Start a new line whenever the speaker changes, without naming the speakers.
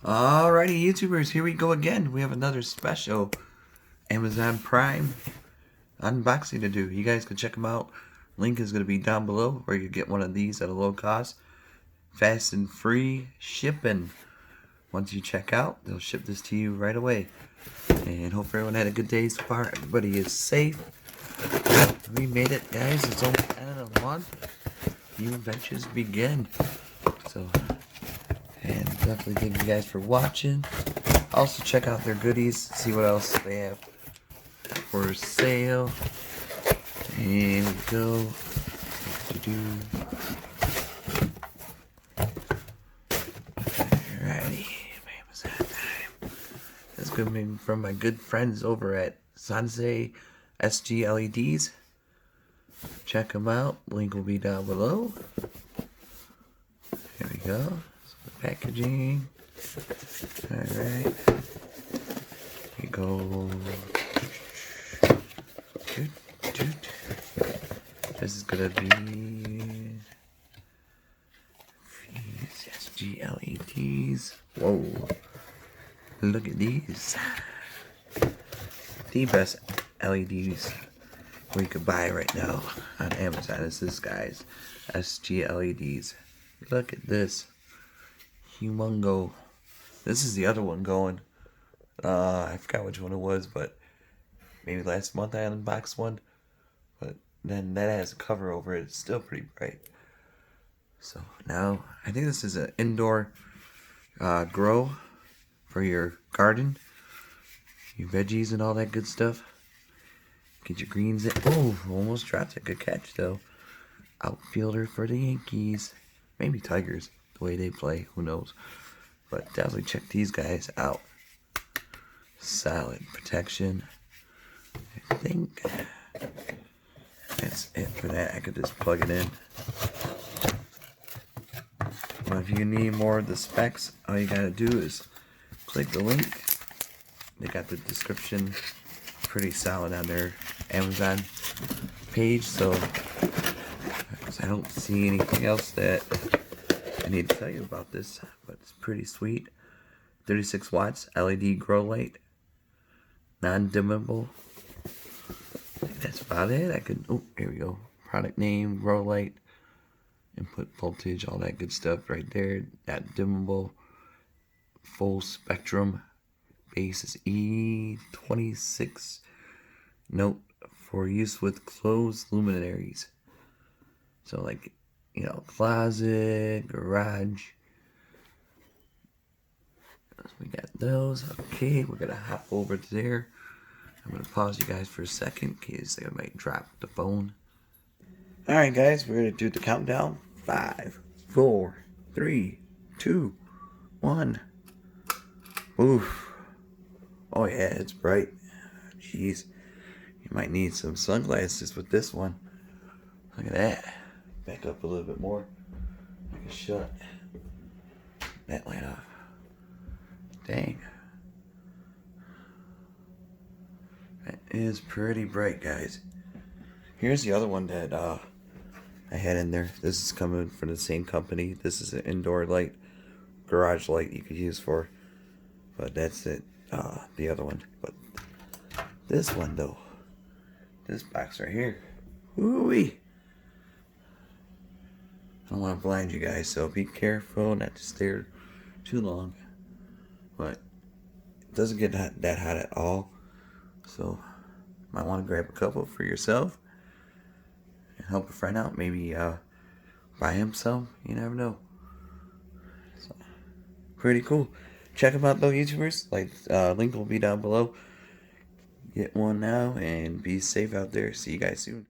Alrighty, YouTubers, here we go again. We have another special Amazon Prime unboxing to do. You guys can check them out. Link is going to be down below where you get one of these at a low cost. Fast and free shipping. Once you check out, they'll ship this to you right away. And hope everyone had a good day so far. Everybody is safe. We made it, guys. It's only the end of the month. New adventures begin. So, and definitely thank you guys for watching. Also check out their goodies, see what else they have for sale. And we go. Alrighty, YummyBazzaar time. This is going to be from my good friends over at SGLEDs. Check them out. Link will be down below. Here we go. Some packaging. Alright. Here we go. This is gonna be these SGLEDs. Whoa. Look at these. The best LEDs we could buy right now on Amazon is this, guys. SGLEDs. Look at this. Humongo. This is the other one going. I forgot which one it was, but maybe last month I unboxed one. But then that has a cover over it. It's still pretty bright. So now, I think this is an indoor grow for your garden. Your veggies and all that good stuff. Get your greens in. Oh, almost dropped it. Good catch, though. Outfielder for the Yankees. Maybe Tigers, the way they play. Who knows? But definitely check these guys out. Solid protection. I think that's it for that. I could just plug it in. Well, if you need more of the specs, all you gotta do is click the link. They got the description pretty solid on their Amazon page, so I don't see anything else that I need to tell you about this, but it's pretty sweet. 36 watts LED grow light, non-dimmable. I think that's about it. I could, oh, here we go. Product name, grow light, input voltage, all that good stuff right there. Not dimmable, full spectrum. Base is E26. Note for use with closed luminaries. So like, you know, closet, garage. We got those. Okay, we're gonna hop over to there. I'm gonna pause you guys for a second in case I might drop the phone. Alright guys, we're gonna do the countdown. 5, 4, 3, 2, 1. Oof. Oh yeah, it's bright. Jeez. You might need some sunglasses with this one. Look at that. Back up a little bit more. I can shut that light off. Dang. That is pretty bright, guys. Here's the other one that I had in there. This is coming from the same company. This is an indoor light, garage light you could use for. But that's it. The other one. But this one, though. This box right here. Woo-wee. I don't want to blind you guys, so be careful not to stare too long. But it doesn't get that hot at all. So, might want to grab a couple for yourself. And help a friend out. Maybe buy him some. You never know. So, pretty cool. Check them out though, YouTubers. Like, link will be down below. Get one now and be safe out there. See you guys soon.